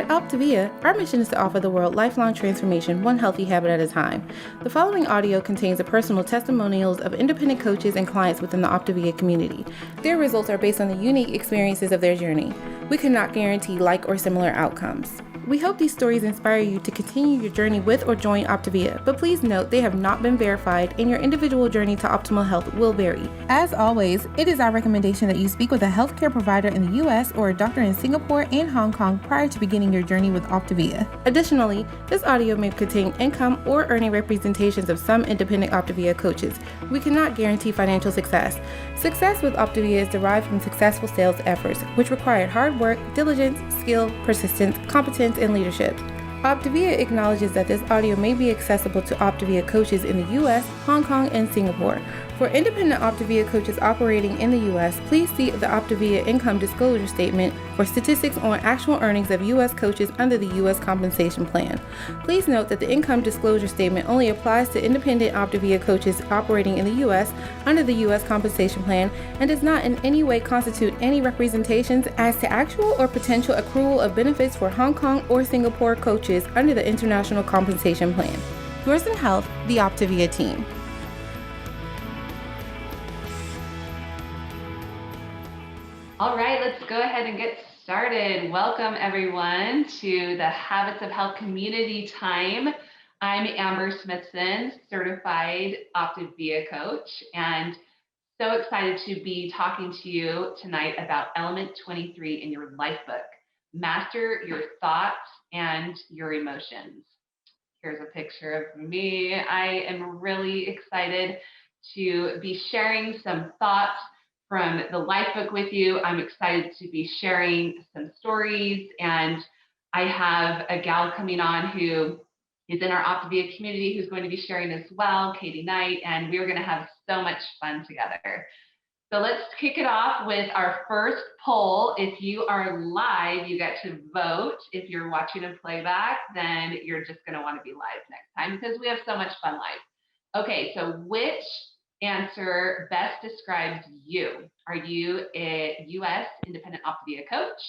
At Optavia, our mission is to offer the world lifelong transformation, one healthy habit at a time. The following audio contains the personal testimonials of independent coaches and clients within the Optavia community. Their results are based on the unique experiences of their journey. We cannot guarantee like or similar outcomes. We hope these stories inspire you to continue your journey with or join Optavia, but please note they have not been verified and your individual journey to optimal health will vary. As always, it is our recommendation that you speak with a healthcare provider in the U.S. or a doctor in Singapore and Hong Kong prior to beginning your journey with Optavia. Additionally, this audio may contain income or earning representations of some independent Optavia coaches. We cannot guarantee financial success. Success with Optavia is derived from successful sales efforts, which required hard work, diligence, skill, persistence, competence, and leadership. Optavia acknowledges that this audio may be accessible to Optavia coaches in the U.S., Hong Kong, and Singapore. For independent Optavia coaches operating in the U.S., please see the Optavia Income Disclosure Statement for statistics on actual earnings of U.S. coaches under the U.S. Compensation Plan. Please note that the Income Disclosure Statement only applies to independent Optavia coaches operating in the U.S. under the U.S. Compensation Plan and does not in any way constitute any representations as to actual or potential accrual of benefits for Hong Kong or Singapore coaches under the International Compensation Plan. Yours in Health, the Optavia team. All right, let's go ahead and get started. Welcome everyone to the Habits of Health Community Time. I'm Amber Smithson, certified Optavia coach, and so excited to be talking to you tonight about element 23 in your life book. Master your thoughts and your emotions. Here's a picture of me. I am really excited to be sharing some thoughts from the life book with you. I'm excited to be sharing some stories, and I have a gal coming on who is in our Optavia community who's going to be sharing as well, Katie Knight, and we're going to have so much fun together. So let's kick it off with our first poll. If you are live, you get to vote. If you're watching a playback, then you're just going to want to be live next time because we have so much fun live. Okay, so which answer best describes you? Are you a U.S. independent Optavia coach?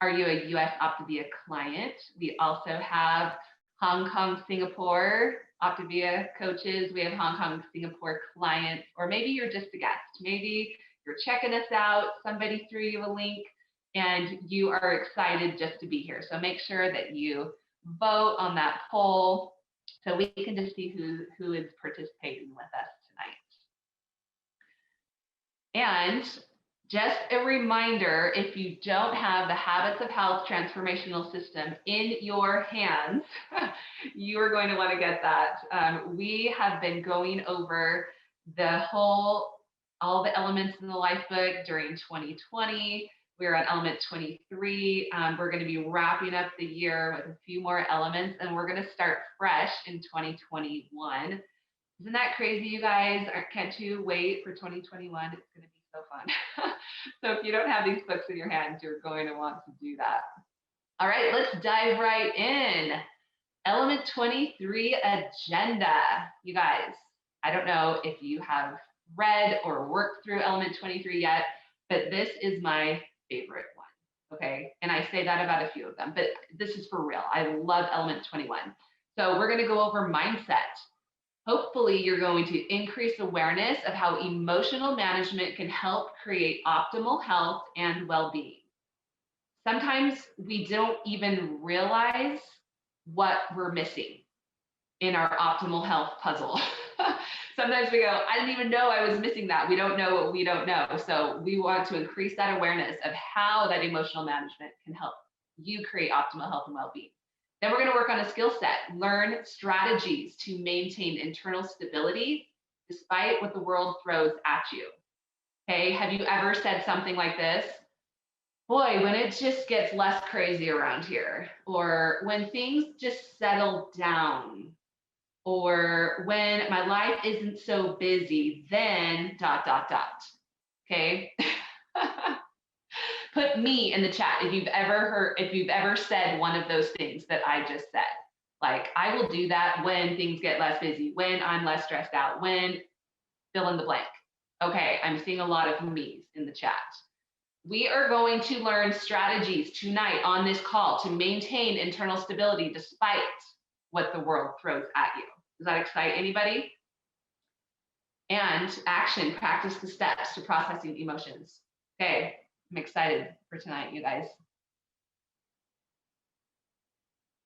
Are you a U.S. Optavia client? We also have Hong Kong, Singapore Optavia coaches. We have Hong Kong, Singapore clients, or maybe you're just a guest. Maybe you're checking us out. Somebody threw you a link and you are excited just to be here. So make sure that you vote on that poll so we can just see who is participating with us tonight. And just a reminder, if you don't have the Habits of Health Transformational System in your hands, you are going to want to get that. We have been going over all the elements in the life book during 2020. We're on element 23. We're going to be wrapping up the year with a few more elements, and we're going to start fresh in 2021. Isn't that crazy, you guys? Can't you wait for 2021? It's going to be so fun. So if you don't have these books in your hands, you're going to want to do that. All right, let's dive right in. Element 23 agenda. You guys, I don't know if you have read or worked through element 23 yet, but this is my favorite one. Okay, and I say that about a few of them, but this is for real. I love element 21. So we're going to go over mindset. Hopefully, you're going to increase awareness of how emotional management can help create optimal health and well-being. Sometimes we don't even realize what we're missing in our optimal health puzzle. Sometimes we go, I didn't even know I was missing that. We don't know what we don't know. So we want to increase that awareness of how that emotional management can help you create optimal health and well-being. Then we're going to work on a skill set, learn strategies to maintain internal stability despite what the world throws at you. Okay, have you ever said something like this? Boy, when it just gets less crazy around here, or when things just settle down, or when my life isn't so busy, then ... Okay. Put me in the chat if you've ever said one of those things that I just said. Like, I will do that when things get less busy, when I'm less stressed out, when fill in the blank. Okay, I'm seeing a lot of me's in the chat. We are going to learn strategies tonight on this call to maintain internal stability despite what the world throws at you. Does that excite anybody? And action, practice the steps to processing emotions. Okay, I'm excited for tonight, you guys.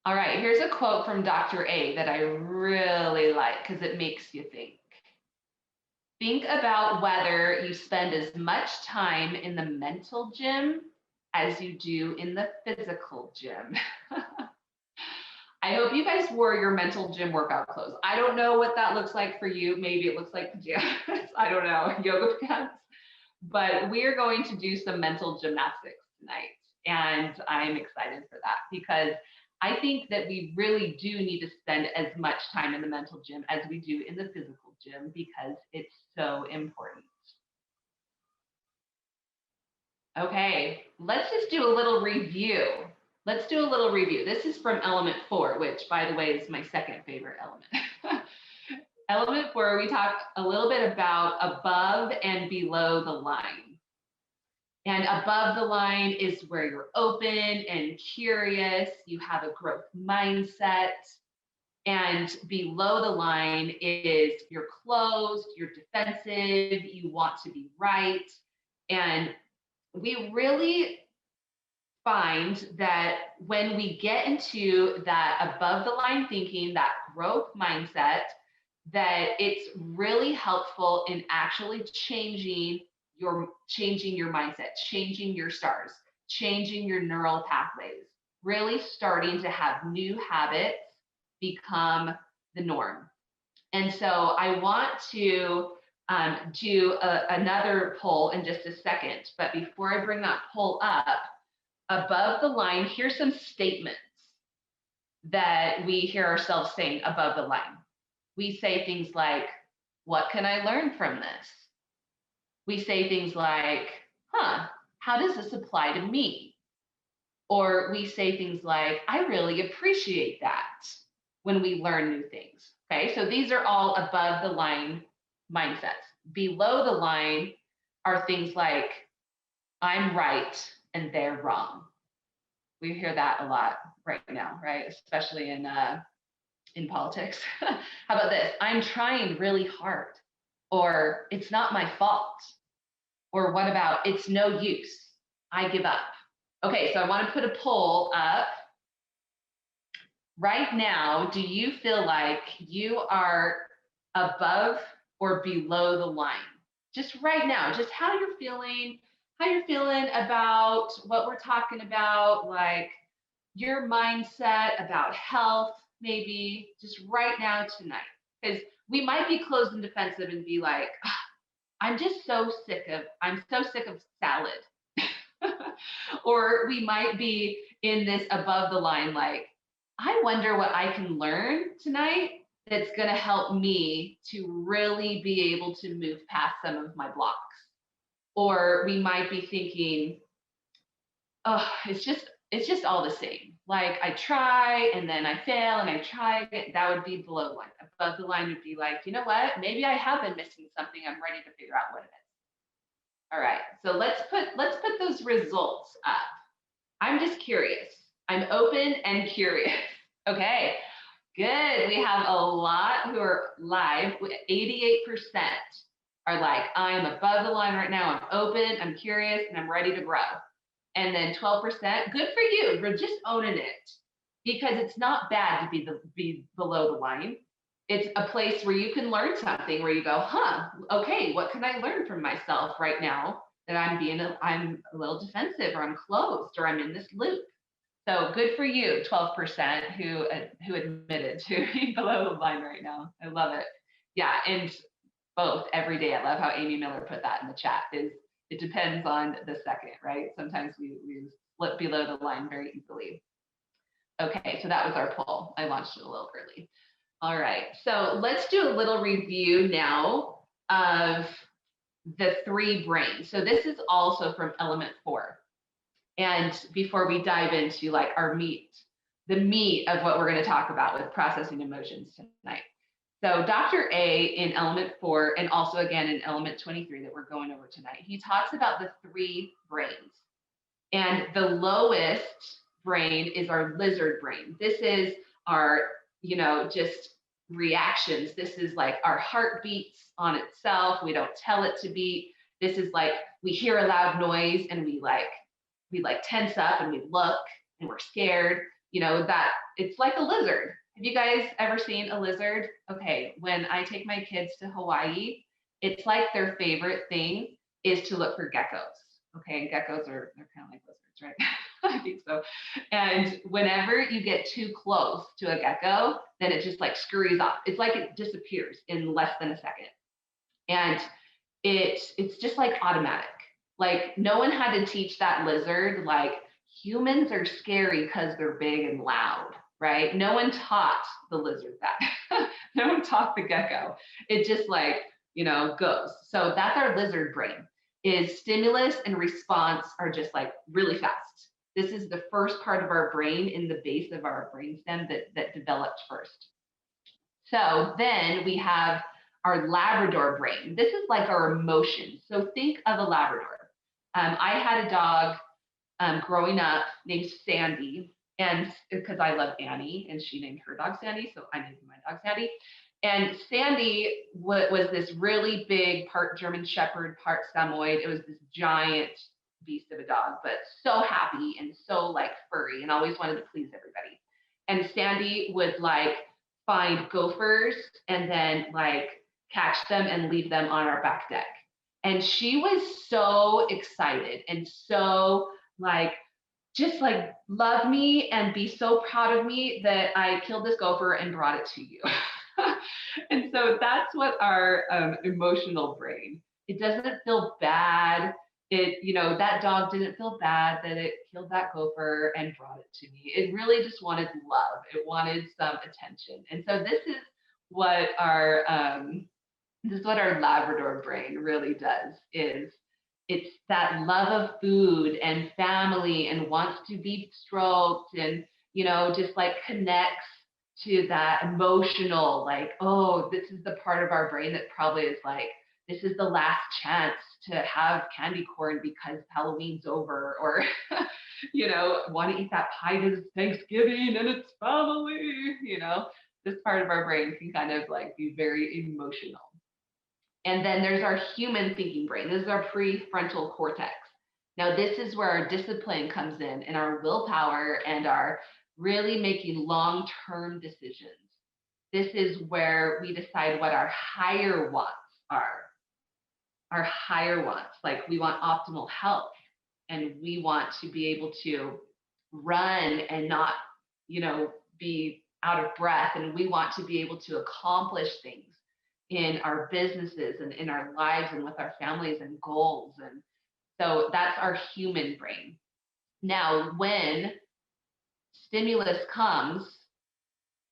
All right, here's a quote from Dr. A that I really like because it makes you think. Think about whether you spend as much time in the mental gym as you do in the physical gym. I hope you guys wore your mental gym workout clothes. I don't know what that looks like for you. Maybe it looks like pajamas. I don't know, yoga pants. But we are going to do some mental gymnastics tonight. And I'm excited for that because I think that we really do need to spend as much time in the mental gym as we do in the physical gym because it's so important. Okay, let's just do a little review. Let's do a little review. This is from element 4, which by the way is my second favorite element. Element 4, we talked a little bit about above and below the line. And above the line is where you're open and curious, you have a growth mindset. And below the line is you're closed, you're defensive, you want to be right. And we really find that when we get into that above the line thinking, that growth mindset, that it's really helpful in actually changing your mindset, changing your stars, changing your neural pathways, really starting to have new habits become the norm. And so I want to do another poll in just a second, but before I bring that poll up, above the line, here's some statements that we hear ourselves saying above the line. We say things like, what can I learn from this? We say things like, how does this apply to me? Or we say things like, I really appreciate that when we learn new things. Okay, so these are all above the line mindsets. Below the line are things like, I'm right and they're wrong. We hear that a lot right now, right? Especially in politics. How about this? I'm trying really hard. Or it's not my fault. Or what about it's no use? I give up. Okay, so I want to put a poll up. Right now, do you feel like you are above or below the line? Just right now, just how you're feeling about what we're talking about, like your mindset about health, maybe just right now tonight. Because we might be closed and defensive and be like, I'm so sick of salad. Or we might be in this above the line, like, I wonder what I can learn tonight that's going to help me to really be able to move past some of my blocks. Or we might be thinking, oh, it's just all the same. Like I try and then I fail and I try again. That would be below the line. Above the line would be like, you know what? Maybe I have been missing something. I'm ready to figure out what it is. All right. So let's put those results up. I'm just curious. I'm open and curious. Okay. Good. We have a lot who are live. 88% are like, I'm above the line right now. I'm open, I'm curious, and I'm ready to grow. And then 12%, good for you. We're just owning it because it's not bad to be below the line. It's a place where you can learn something where you go, okay, what can I learn from myself right now that I'm a little defensive or I'm closed or I'm in this loop. So good for you, 12% who admitted to being below the line right now. I love it. Yeah, and both every day. I love how Amy Miller put that in the chat. It depends on the second, right? Sometimes we slip below the line very easily. Okay, so that was our poll. I launched it a little early. All right, so let's do a little review now of the 3 brains. So this is also from element 4. And before we dive into like the meat of what we're going to talk about with processing emotions tonight. So Dr. A in element 4, and also again in element 23 that we're going over tonight, he talks about the 3 brains. And the lowest brain is our lizard brain. This is our, just reactions. This is like our heart beats on itself. We don't tell it to beat. This is like we hear a loud noise and we tense up and we look and we're scared. That it's like a lizard. Have you guys ever seen a lizard? Okay, when I take my kids to Hawaii, it's like their favorite thing is to look for geckos. Okay, and geckos they're kind of like lizards, right? I think so. And whenever you get too close to a gecko, then it just like scurries off. It's like it disappears in less than a second. And it's just like automatic. Like no one had to teach that lizard like humans are scary because they're big and loud, right? No one taught the lizard that. No one taught the gecko. It just like, goes. So that's our lizard brain. Is stimulus and response are just like really fast. This is the first part of our brain in the base of our brainstem that developed first. So then we have our Labrador brain. This is like our emotions. So think of a Labrador. I had a dog growing up named Sandy, and because I love Annie, and she named her dog Sandy, so I named my dog Sandy. And Sandy was this really big, part German Shepherd, part Samoyed. It was this giant beast of a dog, but so happy and so like furry, and always wanted to please everybody. And Sandy would like find gophers and then like catch them and leave them on our back deck. And she was so excited and so like just like love me and be so proud of me that I killed this gopher and brought it to you. And so that's what our emotional brain. It doesn't feel bad. That dog didn't feel bad that it killed that gopher and brought it to me. It really just wanted love. It wanted some attention. And so what our this is what our Labrador brain really does. Is it's that love of food and family and wants to be stroked and just like connects to that emotional, like, oh, this is the part of our brain that probably is like, this is the last chance to have candy corn because Halloween's over, or want to eat that pie because it's Thanksgiving and it's family. This part of our brain can kind of like be very emotional. And then there's our human thinking brain. This is our prefrontal cortex. Now, this is where our discipline comes in and our willpower and our really making long-term decisions. This is where we decide what our higher wants are. Our higher wants, like we want optimal health and we want to be able to run and not, be out of breath. And we want to be able to accomplish things in our businesses and in our lives and with our families and goals. And so that's our human brain. Now, when stimulus comes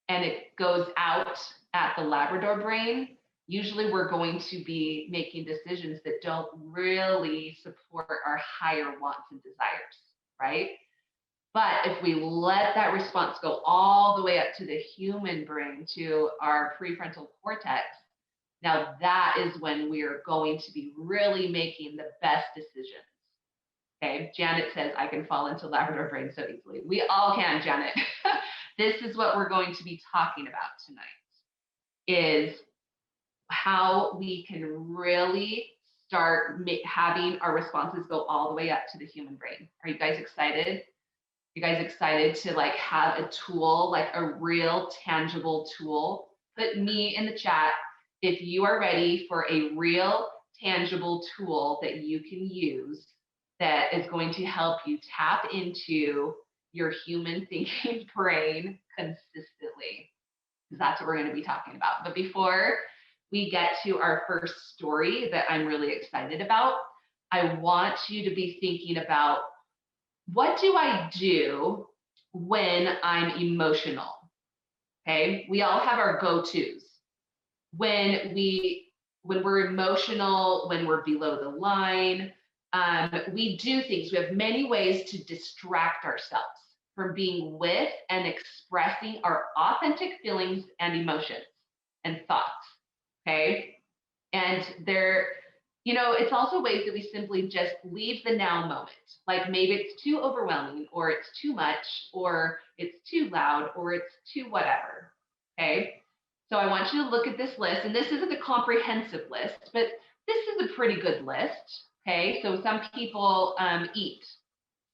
and it goes out at the Labrador brain, usually we're going to be making decisions that don't really support our higher wants and desires, right? But if we let that response go all the way up to the human brain, to our prefrontal cortex, now that is when we're going to be really making the best decisions. Okay, Janet says, I can fall into Labrador brain so easily. We all can, Janet. This is what we're going to be talking about tonight, is how we can really start having our responses go all the way up to the human brain. Are you guys excited? You guys excited to like have a tool, like a real tangible tool? Put me in the chat if you are ready for a real tangible tool that you can use that is going to help you tap into your human thinking brain consistently. That's what we're going to be talking about. But before we get to our first story that I'm really excited about, I want you to be thinking about, what do I do when I'm emotional? Okay, we all have our go-tos. When we're emotional, when we're below the line, we do things. We have many ways to distract ourselves from being with and expressing our authentic feelings and emotions. and thoughts. Okay. And there, it's also ways that we simply just leave the now moment. Like maybe it's too overwhelming, or it's too much, or it's too loud, or it's too whatever. Okay. So I want you to look at this list, and this isn't a comprehensive list, but this is a pretty good list. Okay. So some people eat,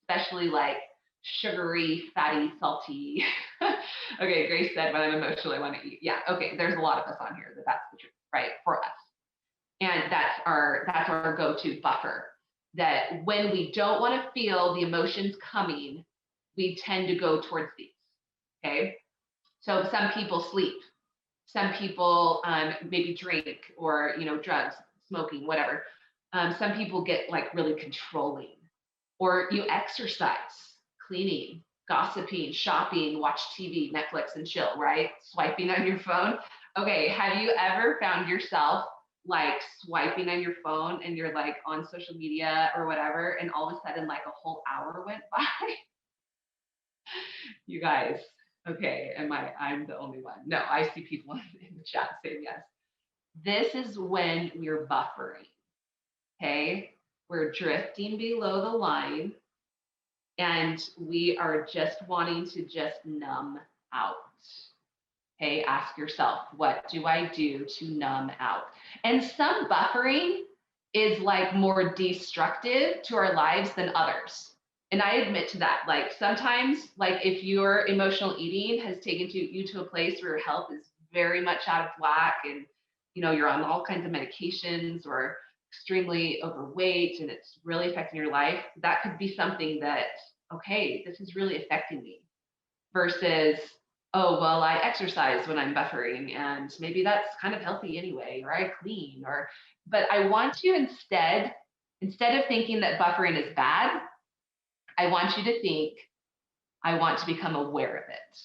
especially like sugary, fatty, salty. Okay, Grace said, when I'm emotional, I want to eat. Yeah, okay, there's a lot of us on here that's the truth, right? For us. And that's our go-to buffer. That when we don't want to feel the emotions coming, we tend to go towards these. Okay. So some people sleep, some people maybe drink, or drugs, smoking, whatever. Some people get like really controlling, or you exercise, cleaning, gossiping, shopping, watch TV, Netflix, and chill, right? Swiping on your phone. Okay, have you ever found yourself like swiping on your phone and you're like on social media or whatever, and all of a sudden like a whole hour went by? You guys, okay, I'm the only one? No, I see people in the chat saying yes. This is when we're buffering, okay? We're drifting below the line, and we are just wanting to just numb out. Okay, ask yourself, what do I do to numb out? And some buffering is like more destructive to our lives than others. And I admit to that. Like sometimes, like if your emotional eating has taken you to a place where your health is very much out of whack, and you're on all kinds of medications, or extremely overweight, and it's really affecting your life, that could be something that, okay, this is really affecting me, versus, oh, well, I exercise when I'm buffering, and maybe that's kind of healthy anyway, or I clean, but I want you instead of thinking that buffering is bad, I want you to think, I want to become aware of it.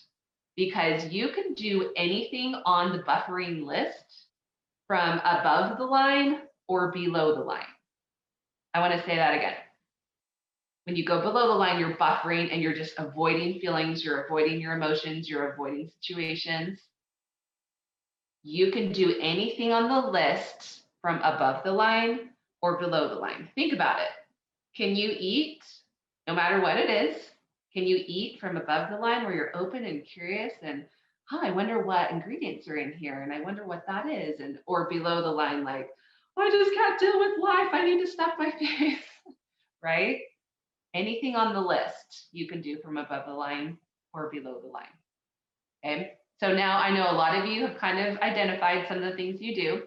Because you can do anything on the buffering list from above the line or below the line. I want to say that again. When you go below the line, you're buffering and you're just avoiding feelings, you're avoiding your emotions, you're avoiding situations. You can do anything on the list from above the line or below the line. Think about it. Can you eat, no matter what it is? Can you eat from above the line where you're open and curious and, I wonder what ingredients are in here, and I wonder what that is? And or below the line, like, I just can't deal with life, I need to stuff my face, right? Anything on the list you can do from above the line or below the line. Okay, so now I know a lot of you have kind of identified some of the things you do.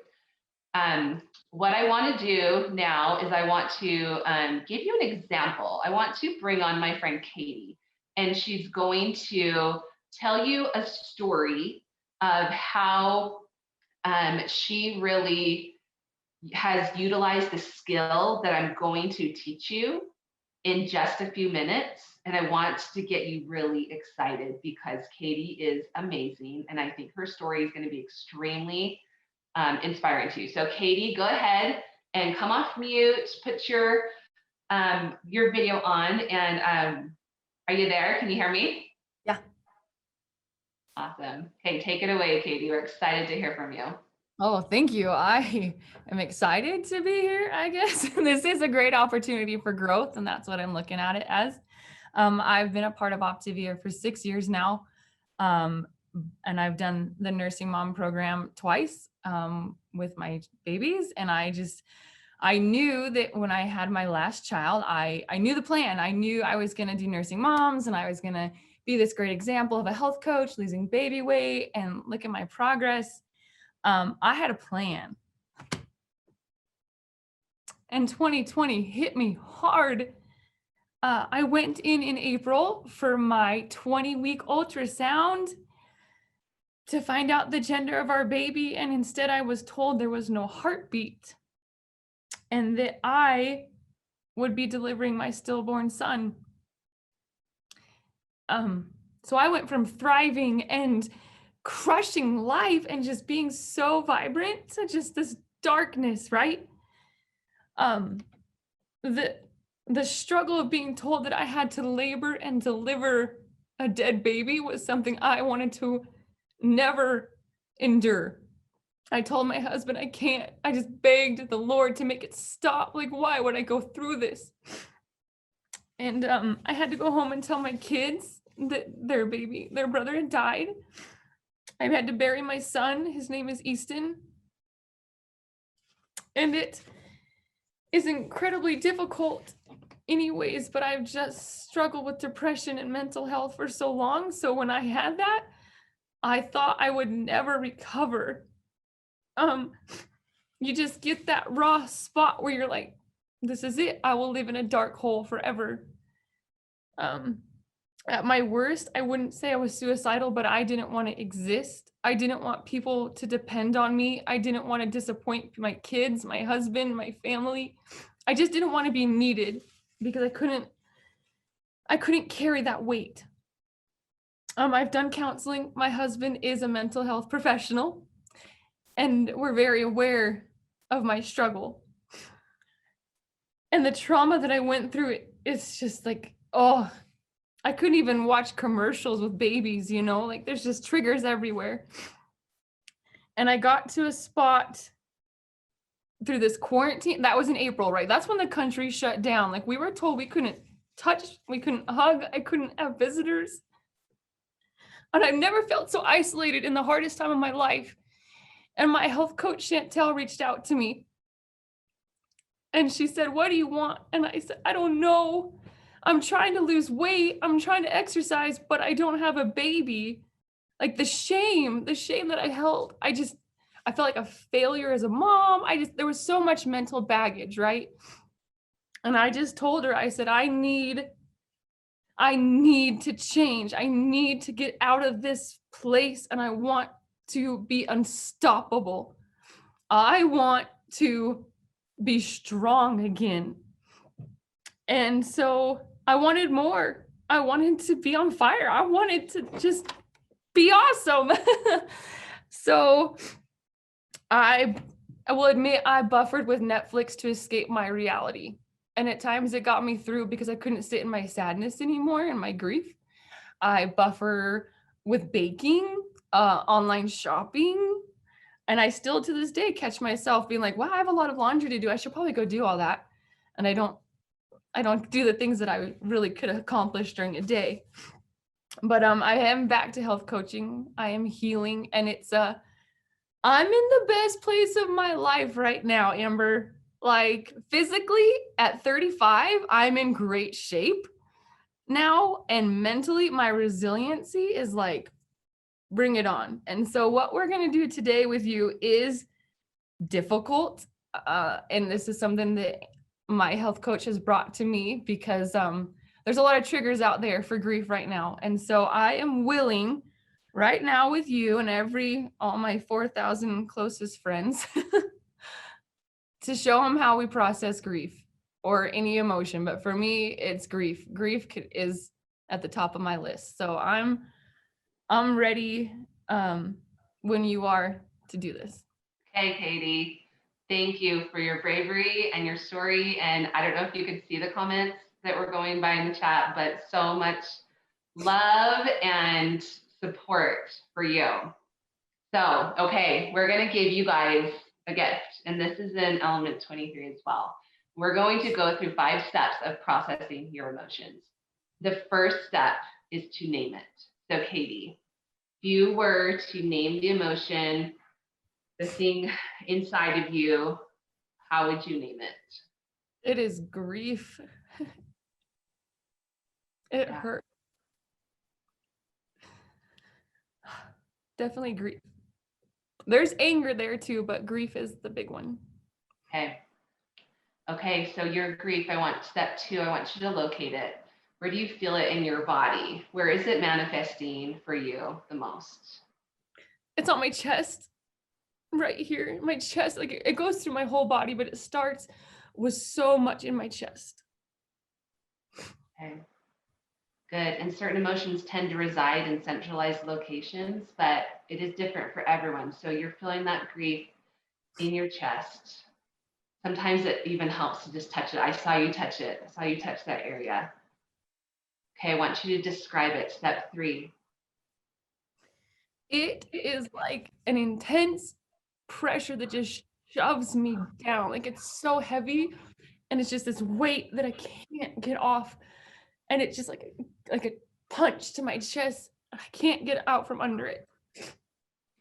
What I want to do now is I want to give you an example. I want to bring on my friend Katie, and she's going to tell you a story of how she really has utilized the skill that I'm going to teach you in just a few minutes. And I want to get you really excited because Katie is amazing. And I think her story is going to be extremely inspiring to you. So Katie, go ahead and come off mute, put your video on, and are you there? Can you hear me? Yeah. Awesome. Okay, take it away, Katie. We're excited to hear from you. Oh, thank you. I am excited to be here, I guess. This is a great opportunity for growth, and that's what I'm looking at it as. I've been a part of Optavia for 6 years now, and I've done the nursing mom program twice with my babies. And I knew that when I had my last child, I knew the plan. I knew I was going to do nursing moms, and I was going to be this great example of a health coach, losing baby weight, and look at my progress. I had a plan. And 2020 hit me hard. I went in April for my 20-week ultrasound to find out the gender of our baby. And instead I was told there was no heartbeat and that I would be delivering my stillborn son. So I went from thriving and crushing life and just being so vibrant to just this darkness, right? The struggle of being told that I had to labor and deliver a dead baby was something I wanted to never endure. I told my husband, I can't. I just begged the Lord to make it stop. Like, why would I go through this? And I had to go home and tell my kids that their brother had died. I had to bury my son. His name is Easton. And it is incredibly difficult anyways, but I've just struggled with depression and mental health for so long. So when I had that, I thought I would never recover. You just get that raw spot where you're like, this is it. I will live in a dark hole forever. At my worst, I wouldn't say I was suicidal, but I didn't want to exist. I didn't want people to depend on me. I didn't want to disappoint my kids, my husband, my family. I just didn't want to be needed because I couldn't carry that weight. I've done counseling. My husband is a mental health professional, and we're very aware of my struggle. And the trauma that I went through, it's just like, oh, I couldn't even watch commercials with babies, you know, like there's just triggers everywhere. And I got to a spot through this quarantine. That was in April, right? That's when the country shut down. Like we were told we couldn't touch, we couldn't hug, I couldn't have visitors. And I've never felt so isolated in the hardest time of my life. And my health coach, Chantel, reached out to me. And she said, what do you want? And I said, I don't know. I'm trying to lose weight. I'm trying to exercise, but I don't have a baby. Like the shame that I held. I felt like a failure as a mom. There was so much mental baggage, right? And I just told her, I said, I need to change. I need to get out of this place, and I want to be unstoppable. I want to be strong again. And so I wanted more. I wanted to be on fire. I wanted to just be awesome. So I will admit I buffered with Netflix to escape my reality. And at times it got me through because I couldn't sit in my sadness anymore and my grief. I buffer with baking, online shopping. And I still to this day catch myself being like, wow, I have a lot of laundry to do. I should probably go do all that. And I don't do the things that I really could have accomplished during a day. But I am back to health coaching. I am healing, and it's I'm in the best place of my life right now, Amber. Like physically at 35, I'm in great shape now, and mentally my resiliency is like, bring it on. And so what we're going to do today with you is difficult, and this is something that my health coach has brought to me because there's a lot of triggers out there for grief right now. And so I am willing right now with you and all my 4,000 closest friends to show them how we process grief or any emotion. But for me, it's grief. Grief is at the top of my list. So I'm ready when you are to do this. Okay, Katie. Thank you for your bravery and your story. And I don't know if you could see the comments that were going by in the chat, but so much love and support for you. So, okay, we're going to give you guys a gift. And this is in element 23 as well. We're going to go through 5 steps of processing your emotions. The first step is to name it. So, Katie, if you were to name the emotion, the thing inside of you, how would you name it? It is grief. It hurt. Definitely grief. There's anger there too, but grief is the big one. Okay, so your grief, step 2, I want you to locate it. Where do you feel it in your body? Where is it manifesting for you the most? It's on my chest. Right here, my chest, like it goes through my whole body, but it starts with so much in my chest. Okay, good. And certain emotions tend to reside in centralized locations, but it is different for everyone. So you're feeling that grief in your chest. Sometimes it even helps to just touch it. I saw you touch it. I saw you touch that area. Okay, I want you to describe it. Step 3. It is like an intense pressure that just shoves me down. Like it's so heavy and it's just this weight that I can't get off. And it's just like a punch to my chest. I can't get out from under it.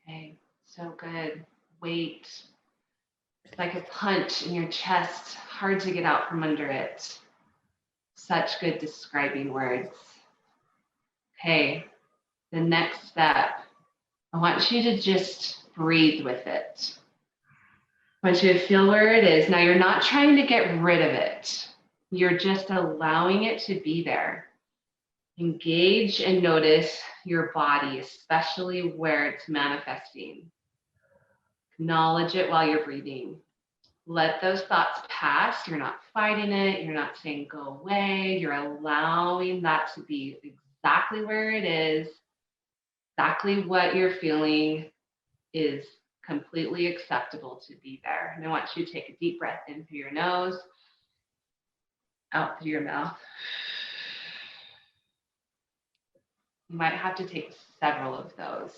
Okay, so good. Weight. It's like a punch in your chest, hard to get out from under it. Such good describing words. Okay, the next step, I want you to just breathe with it. I want you to feel where it is. Now, you're not trying to get rid of it. You're just allowing it to be there. Engage and notice your body, especially where it's manifesting. Acknowledge it while you're breathing. Let those thoughts pass. You're not fighting it. You're not saying go away. You're allowing that to be exactly where it is. Exactly what you're feeling is completely acceptable to be there. And I want you to take a deep breath in through your nose, out through your mouth. You might have to take several of those.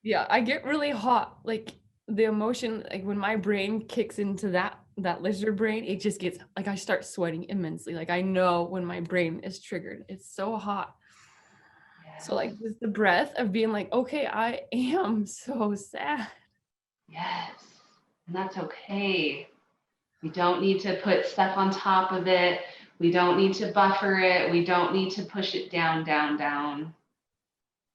Yeah, I get really hot. Like the emotion, like when my brain kicks into that lizard brain, it just gets like I start sweating immensely. Like I know when my brain is triggered. It's so hot. Yes. So like just the breath of being like, okay, I am so sad. Yes. And that's okay. We don't need to put stuff on top of it. We don't need to buffer it. We don't need to push it down, down, down.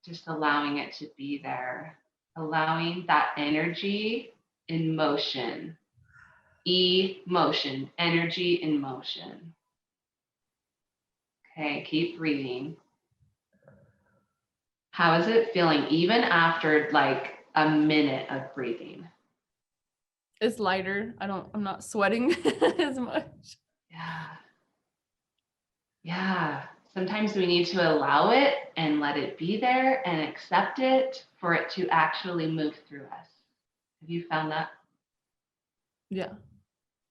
Just allowing it to be there. Allowing that energy in motion. Emotion, energy in motion. Okay, keep breathing. How is it feeling even after like a minute of breathing? It's lighter. I'm not sweating as much. Yeah. Yeah. Sometimes we need to allow it and let it be there and accept it for it to actually move through us. Have you found that? Yeah.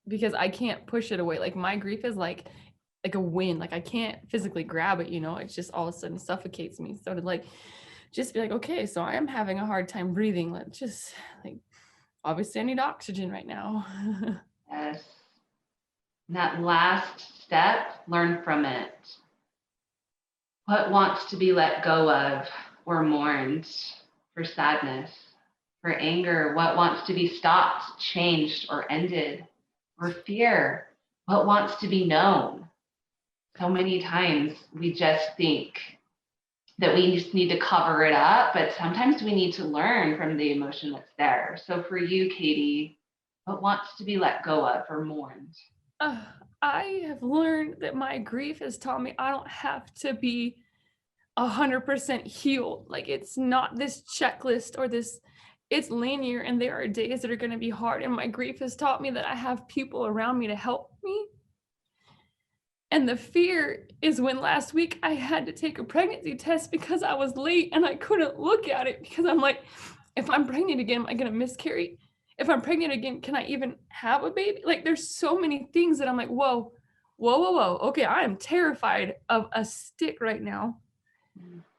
Because I can't push it away. Like my grief is like a wind. Like I can't physically grab it, It's just all of a sudden suffocates me. So to like just be like, okay, so I am having a hard time breathing. Let's just like obviously I need oxygen right now. Yes. And that last step, learn from it. What wants to be let go of or mourned? For sadness, for anger, what wants to be stopped, changed, or ended? Or fear, what wants to be known? So many times we just think that we just need to cover it up, but sometimes we need to learn from the emotion that's there. So for you, Katie, what wants to be let go of or mourned? I have learned that my grief has taught me I don't have to be 100% healed. Like it's not this checklist or this, it's linear and there are days that are going to be hard. And my grief has taught me that I have people around me to help me. And the fear is when last week I had to take a pregnancy test because I was late and I couldn't look at it because I'm like, if I'm pregnant again, am I going to miscarry? If I'm pregnant again, can I even have a baby? Like there's so many things that I'm like, whoa. Okay, I am terrified of a stick right now.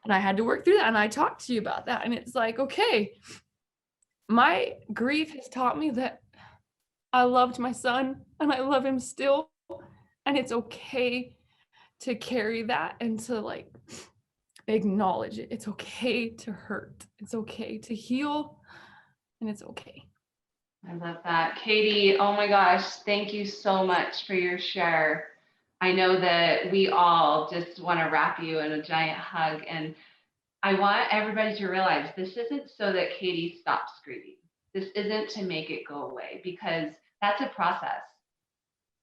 And I had to work through that. And I talked to you about that. And it's like, okay, my grief has taught me that I loved my son and I love him still. And it's okay to carry that and to like acknowledge it. It's okay to hurt. It's okay to heal. And it's okay. I love that. Katie, oh my gosh, thank you so much for your share. I know that we all just want to wrap you in a giant hug. And I want everybody to realize this isn't so that Katie stops grieving. This isn't to make it go away because that's a process.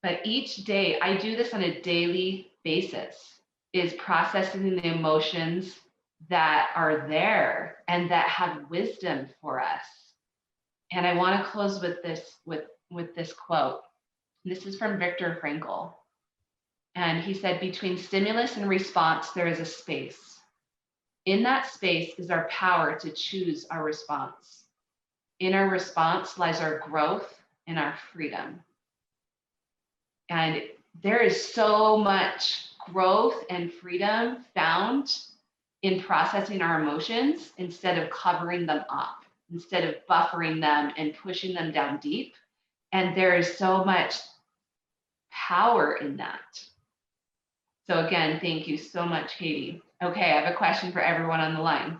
But each day, I do this on a daily basis, is processing the emotions that are there and that have wisdom for us. And I want to close with this quote. This is from Viktor Frankl. And he said, between stimulus and response, there is a space. In that space is our power to choose our response. In our response lies our growth and our freedom. And there is so much growth and freedom found in processing our emotions instead of covering them up. instead of buffering them and pushing them down deep. And there is so much power in that. So again, thank you so much, Katie. Okay, I have a question for everyone on the line.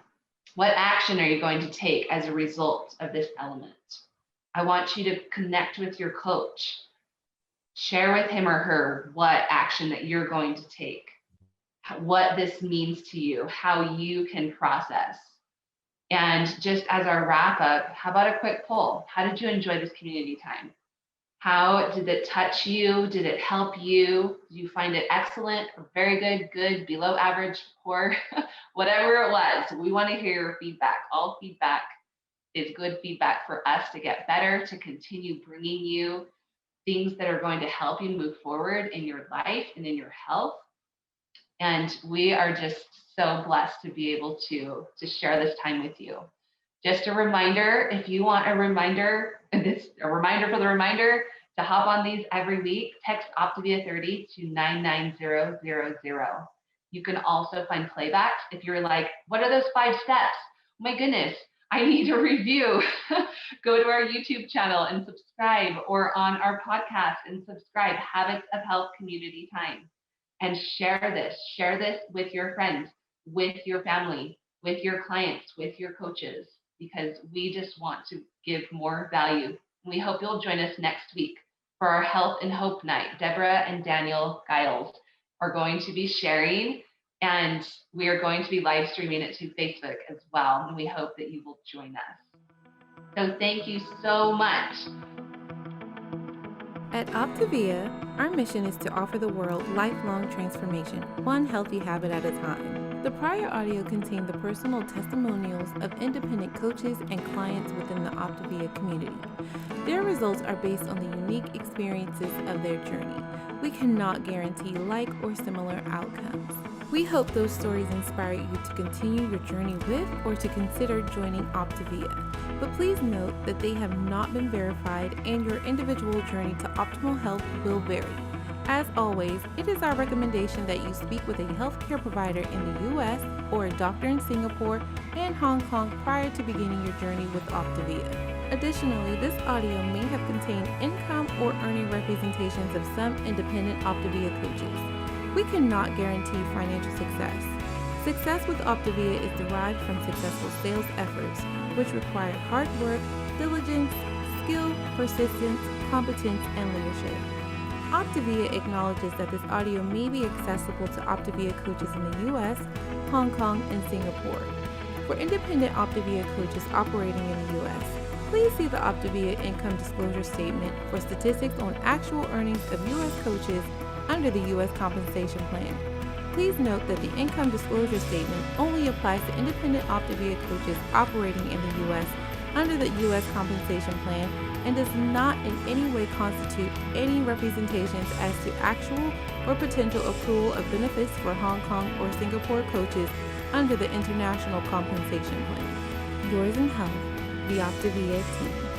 What action are you going to take as a result of this element? I want you to connect with your coach. Share with him or her what action that you're going to take, what this means to you, how you can process. And just as our wrap up, how about a quick poll? How did you enjoy this community time? How did it touch you? Did it help you? Did you find it excellent or very good, below average, poor, whatever it was? We want to hear your feedback. All feedback is good feedback for us to get better, to continue bringing you things that are going to help you move forward in your life and in your health. And we are just so blessed to be able to share this time with you. Just a reminder, if you want a reminder for the reminder to hop on these every week, text Optavia 30 to 99000. You can also find playbacks. If you're like, what are those 5 steps? Oh my goodness, I need a review. Go to our YouTube channel and subscribe, or on our podcast and subscribe, Habits of Health Community Time. And share this with your friends, with your family, with your clients, with your coaches, because we just want to give more value. We hope you'll join us next week for our Health and Hope Night. Deborah and Daniel Giles are going to be sharing, and we are going to be live streaming it to Facebook as well. And we hope that you will join us. So thank you so much. At Optavia, our mission is to offer the world lifelong transformation, one healthy habit at a time. The prior audio contained the personal testimonials of independent coaches and clients within the Optavia community. Their results are based on the unique experiences of their journey. We cannot guarantee like or similar outcomes. We hope those stories inspire you to continue your journey with or to consider joining Optavia. But please note that they have not been verified and your individual journey to optimal health will vary. As always, it is our recommendation that you speak with a healthcare provider in the U.S. or a doctor in Singapore and Hong Kong prior to beginning your journey with Optavia. Additionally, this audio may have contained income or earning representations of some independent Optavia coaches. We cannot guarantee financial success. Success with Optavia is derived from successful sales efforts, which require hard work, diligence, skill, persistence, competence, and leadership. Optavia acknowledges that this audio may be accessible to Optavia coaches in the U.S., Hong Kong, and Singapore. For independent Optavia coaches operating in the U.S., please see the Optavia Income Disclosure Statement for statistics on actual earnings of U.S. coaches under the U.S. Compensation Plan. Please note that the Income Disclosure Statement only applies to independent Optavia coaches operating in the U.S. under the U.S. Compensation Plan and does not in any way constitute any representations as to actual or potential accrual of benefits for Hong Kong or Singapore coaches under the International Compensation Plan. Yours in health, the Optavia team.